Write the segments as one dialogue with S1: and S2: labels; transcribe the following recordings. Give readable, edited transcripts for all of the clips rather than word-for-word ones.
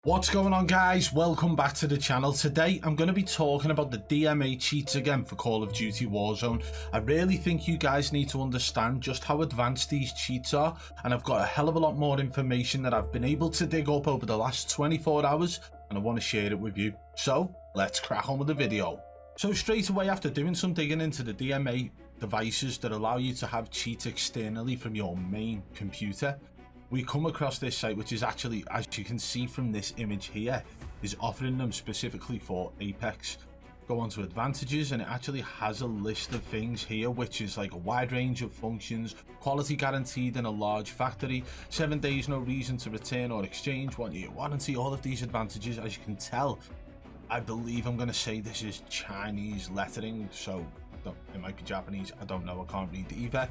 S1: What's going on, guys? Welcome back to the channel. Today I'm going to be talking about the DMA cheats again for Call of Duty Warzone. I really think you guys need to understand just how advanced these cheats are, and I've got a hell of a lot more information that I've been able to dig up over the last 24 hours, and I want to share it with you. So let's crack on with the video. So straight away, after doing some digging into the DMA devices that allow you to have cheats externally from your main computer, we come across this site, which is actually, as you can see from this image here, is offering them specifically for Apex. Go on to advantages, and it actually has a list of things here, which is like a wide range of functions, quality guaranteed in a large factory, 7 days no reason to return or exchange, 1 year warranty, all of these advantages. As you can tell, I believe I'm going to say this is Chinese lettering, so it might be Japanese, I don't know, I can't read either.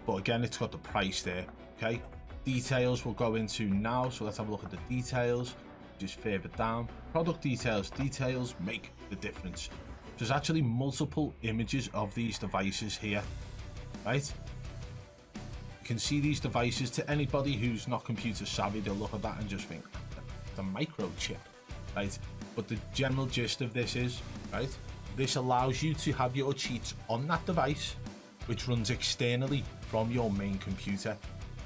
S1: But again, it's got the price there, okay? Details we'll go into now, so let's have a look at the details. Just further down, product details. Details make the difference. There's actually multiple images of these devices here, right? You can see these devices. To anybody who's not computer savvy, they'll look at that and just think it's a microchip, right? But the general gist of this is, right, this allows you to have your cheats on that device, which runs externally from your main computer,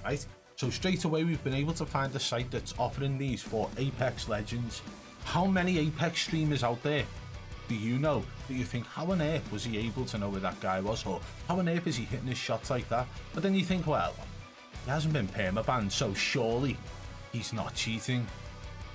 S1: right? So straight away, we've been able to find a site that's offering these for Apex Legends. How many Apex streamers out there do you know that you think, how on earth was he able to know where that guy was? Or how on earth is he hitting his shots like that? But then you think, well, he hasn't been permabanned, so surely he's not cheating.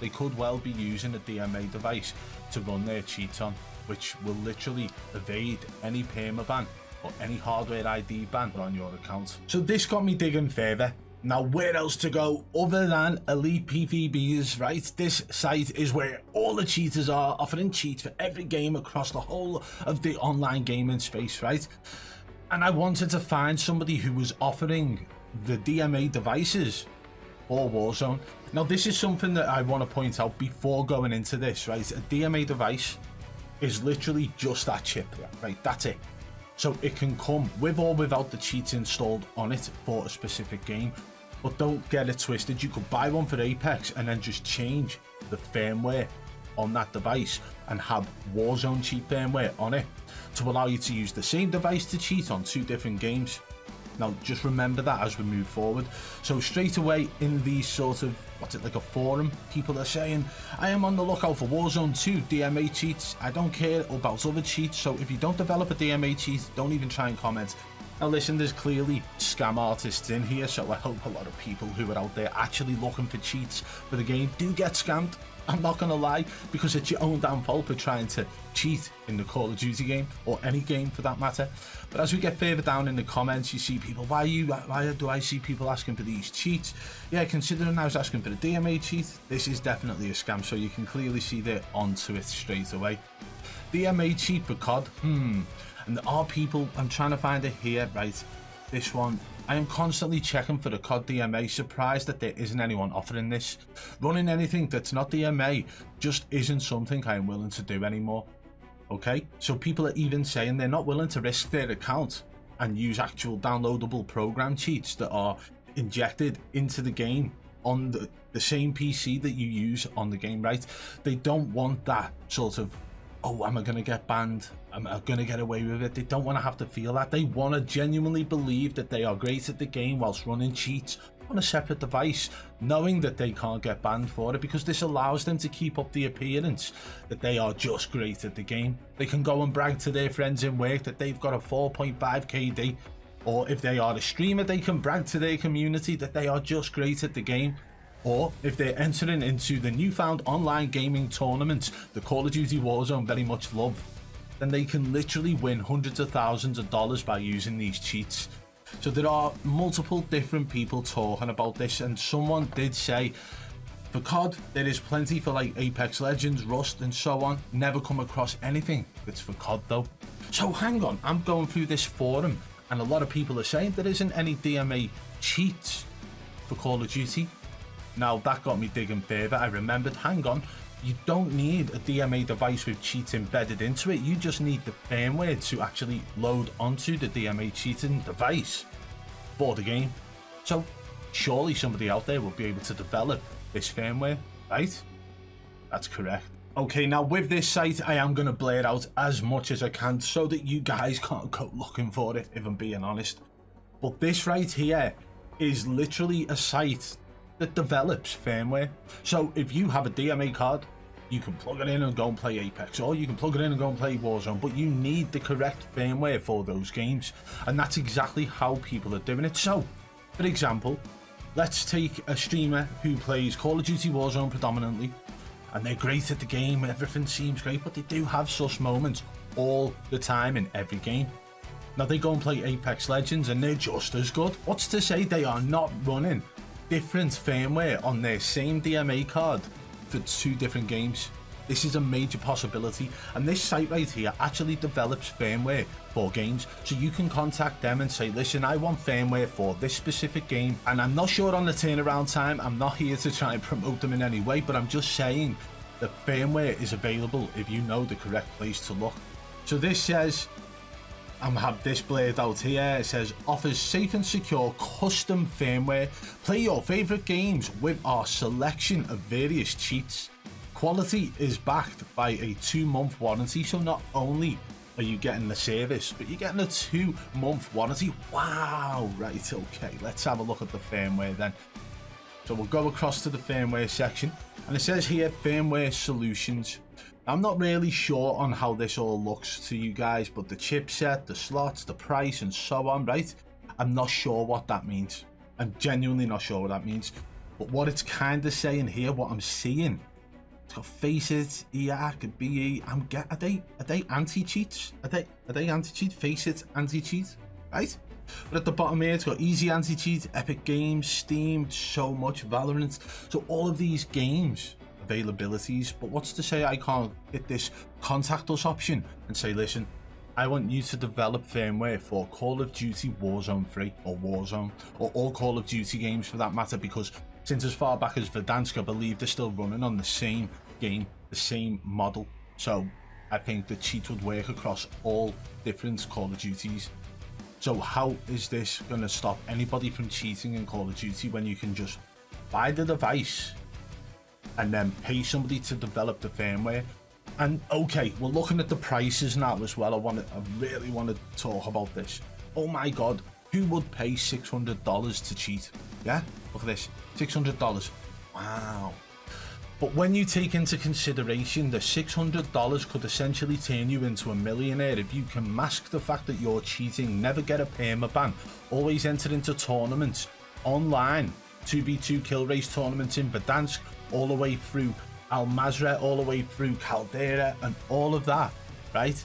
S1: They could well be using a DMA device to run their cheats on, which will literally evade any permaban or any hardware ID ban on your account. So this got me digging further. Now, where else to go other than Elite PvBs, right? This site is where all the cheaters are, offering cheats for every game across the whole of the online gaming space, right? And I wanted to find somebody who was offering the DMA devices for Warzone. Now, this is something that I want to point out before going into this, right? A DMA device is literally just that chip, right? That's it. So it can come with or without the cheats installed on it for a specific game. But don't get it twisted, you could buy one for Apex and then just change the firmware on that device and have Warzone cheat firmware on it to allow you to use the same device to cheat on 2 different games. Now just remember that as we move forward. So straight away in these sort of, what's it, like a forum, people are saying, I am on the lookout for Warzone 2 DMA cheats. I don't care about other cheats, so if you don't develop a DMA cheat, don't even try and comment. Now listen, there's clearly scam artists in here, so I hope a lot of people who are out there actually looking for cheats for the game do get scammed. I'm not gonna lie, because it's your own damn fault for trying to cheat in the Call of Duty game, or any game for that matter. But as we get further down in the comments, you see people, why do I see people asking for these cheats? Yeah, considering I was asking for the DMA cheat, this is definitely a scam, so you can clearly see they're onto it straight away. DMA cheat for COD, and there are people, I'm trying to find it here, right, this one. I am constantly checking for the COD DMA, surprised that there isn't anyone offering this. Running anything that's not DMA just isn't something I am willing to do anymore, okay? So people are even saying they're not willing to risk their account and use actual downloadable program cheats that are injected into the game on the same PC that you use on the game, right? They don't want that sort of, oh, am I going to get banned? Am I going to get away with it? They don't want to have to feel that. They want to genuinely believe that they are great at the game whilst running cheats on a separate device, knowing that they can't get banned for it, because this allows them to keep up the appearance that they are just great at the game. They can go and brag to their friends in work that they've got a 4.5 KD, or if they are a streamer, they can brag to their community that they are just great at the game. Or if they're entering into the newfound online gaming tournament, the Call of Duty Warzone very much love, then they can literally win hundreds of thousands of dollars by using these cheats. So there are multiple different people talking about this, and someone did say, for COD, there is plenty for like Apex Legends, Rust and so on. Never come across anything that's for COD though. So hang on, I'm going through this forum and a lot of people are saying there isn't any DMA cheats for Call of Duty. Now that got me digging further. I remembered, hang on, you don't need a DMA device with cheats embedded into it. You just need the firmware to actually load onto the DMA cheating device for the game. So surely somebody out there will be able to develop this firmware, right? That's correct. Okay, now with this site, I am going to blur out as much as I can so that you guys can't go looking for it, if I'm being honest. But this right here is literally a site that develops firmware. So if you have a DMA card, you can plug it in and go and play Apex, or you can plug it in and go and play Warzone, but you need the correct firmware for those games. And that's exactly how people are doing it. So, for example, let's take a streamer who plays Call of Duty Warzone predominantly, and they're great at the game, everything seems great, but they do have sus moments all the time in every game. Now they go and play Apex Legends and they're just as good. What's to say they are not running different firmware on their same DMA card for 2 different games? This is a major possibility, and this site right here actually develops firmware for games, so you can contact them and say, listen, I want firmware for this specific game, and I'm not sure on the turnaround time. I'm not here to try and promote them in any way, but I'm just saying that firmware is available if you know the correct place to look. So this says, I have this blurred out here, it says offers safe and secure custom firmware. Play your favorite games with our selection of various cheats. Quality is backed by a 2-month warranty, so not only are you getting the service, but you're getting a 2-month warranty. Wow, right, okay, let's have a look at the firmware then. So we'll go across to the firmware section, and it says here firmware solutions. I'm not really sure on how this all looks to you guys, but the chipset, the slots, the price, and so on, right? I'm not sure what that means. I'm genuinely not sure what that means. But what it's kind of saying here, what I'm seeing, it's got Faceit, EAC, BE. Are they anti-cheats? Are they anti-cheat? Faceit anti-cheat, right? But at the bottom here, it's got easy anti-cheat, Epic Games, Steam, so much, Valorant. So all of these games availabilities, but what's to say I can't hit this contact us option and say, listen, I want you to develop firmware for Call of Duty Warzone 3 or Warzone, or all Call of Duty games for that matter, because since as far back as Verdansk, I believe they're still running on the same game, the same model. So I think the cheat would work across all different Call of Duties. So how is this going to stop anybody from cheating in Call of Duty when you can just buy the device and then pay somebody to develop the firmware? And okay, we're looking at the prices now as well. I really want to talk about this. Oh my god, who would pay $600 to cheat? Yeah, look at this, $600. Wow. But when you take into consideration that $600 could essentially turn you into a millionaire if you can mask the fact that you're cheating, never get a permaban, always enter into tournaments online, 2v2 kill race tournaments in Verdansk, all the way through Al Mazrah, all the way through Caldera, and all of that, right?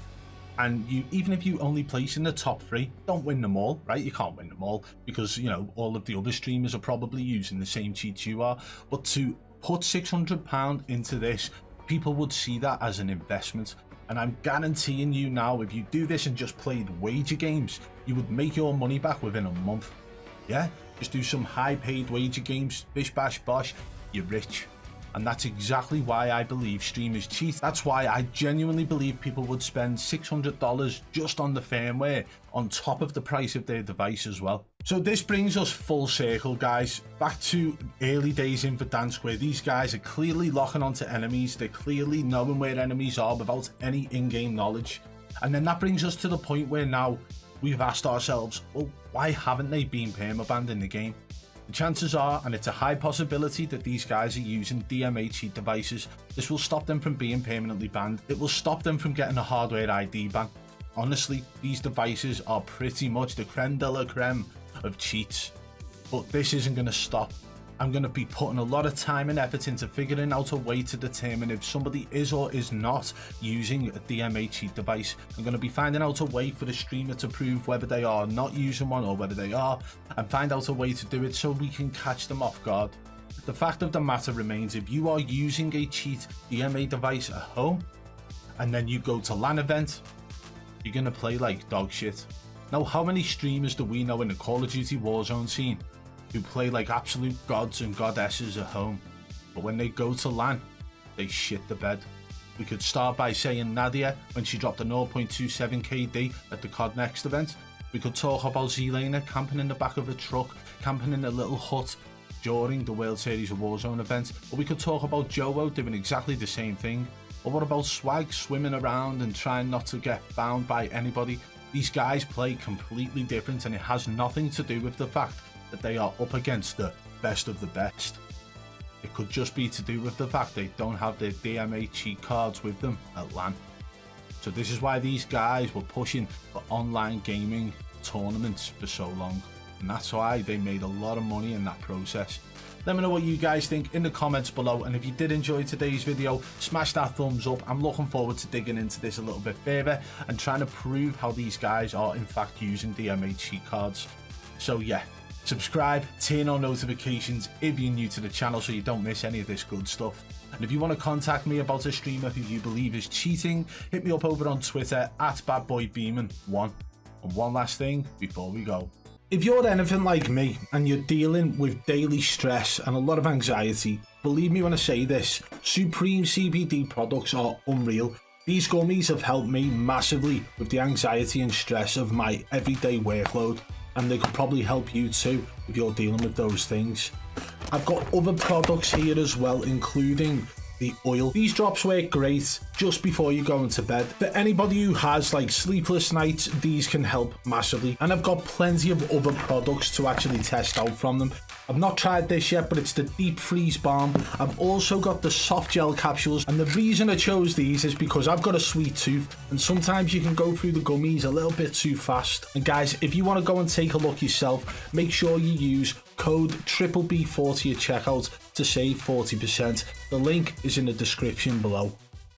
S1: And you, even if you only place in the top 3, don't win them all, right? You can't win them all because, you know, all of the other streamers are probably using the same cheats you are. But to put £600 into this, people would see that as an investment. And I'm guaranteeing you now, if you do this and just played wager games, you would make your money back within a month. Yeah, just do some high paid wager games, bish bash bosh, you're rich. And that's exactly why I believe streamers cheat. That's why I genuinely believe people would spend $600 just on the firmware on top of the price of their device as well. So this brings us full circle, guys, back to early days in Verdansk, where these guys are clearly locking onto enemies. They're clearly knowing where enemies are without any in-game knowledge. And then that brings us to the point where now we've asked ourselves, well, why haven't they been permabanned in the game? The chances are, and it's a high possibility, that these guys are using DMA cheat devices. This will stop them from being permanently banned. It will stop them from getting a hardware ID ban. Honestly, these devices are pretty much the creme de la creme of cheats. But this isn't going to stop. I'm going to be putting a lot of time and effort into figuring out a way to determine if somebody is or is not using a DMA cheat device. I'm going to be finding out a way for the streamer to prove whether they are not using one or whether they are, and find out a way to do it so we can catch them off guard. The fact of the matter remains, if you are using a cheat DMA device at home and then you go to LAN event, you're going to play like dog shit. Now, how many streamers do we know in the Call of Duty Warzone scene who play like absolute gods and goddesses at home, but when they go to LAN, they shit the bed? We could start by saying Nadia, when she dropped a 0.27 KD at the COD Next event. We could talk about Zelena camping in the back of a truck, camping in a little hut, during the World Series of Warzone event, or we could talk about Joe doing exactly the same thing. Or what about Swag swimming around and trying not to get found by anybody? These guys play completely different, and it has nothing to do with the fact that they are up against the best of the best. It could just be to do with the fact they don't have their DMA cheat cards with them at LAN. So this is why these guys were pushing for online gaming tournaments for so long, and that's why they made a lot of money in that process. Let me know what you guys think in the comments below, and if you did enjoy today's video, smash that thumbs up. I'm looking forward to digging into this a little bit further and trying to prove how these guys are in fact using DMA cheat cards. So yeah, subscribe, turn on notifications if you're new to the channel so you don't miss any of this good stuff. And if you want to contact me about a streamer who you believe is cheating, hit me up over on Twitter at BadBoy Beaman1. And one last thing before we go. If you're anything like me and you're dealing with daily stress and a lot of anxiety, believe me when I say this, Supreme CBD products are unreal. These gummies have helped me massively with the anxiety and stress of my everyday workload, and they could probably help you too if you're dealing with those things. I've got other products here as well, including the oil. These drops work great just before you go into bed. For anybody who has like sleepless nights, these can help massively. And I've got plenty of other products to actually test out from them. I've not tried this yet, but it's the deep freeze balm. I've also got the soft gel capsules, and the reason I chose these is because I've got a sweet tooth, and sometimes you can go through the gummies a little bit too fast. And guys, if you want to go and take a look yourself, make sure you use code BBB40 at checkout to save 40%. The link is in the description below.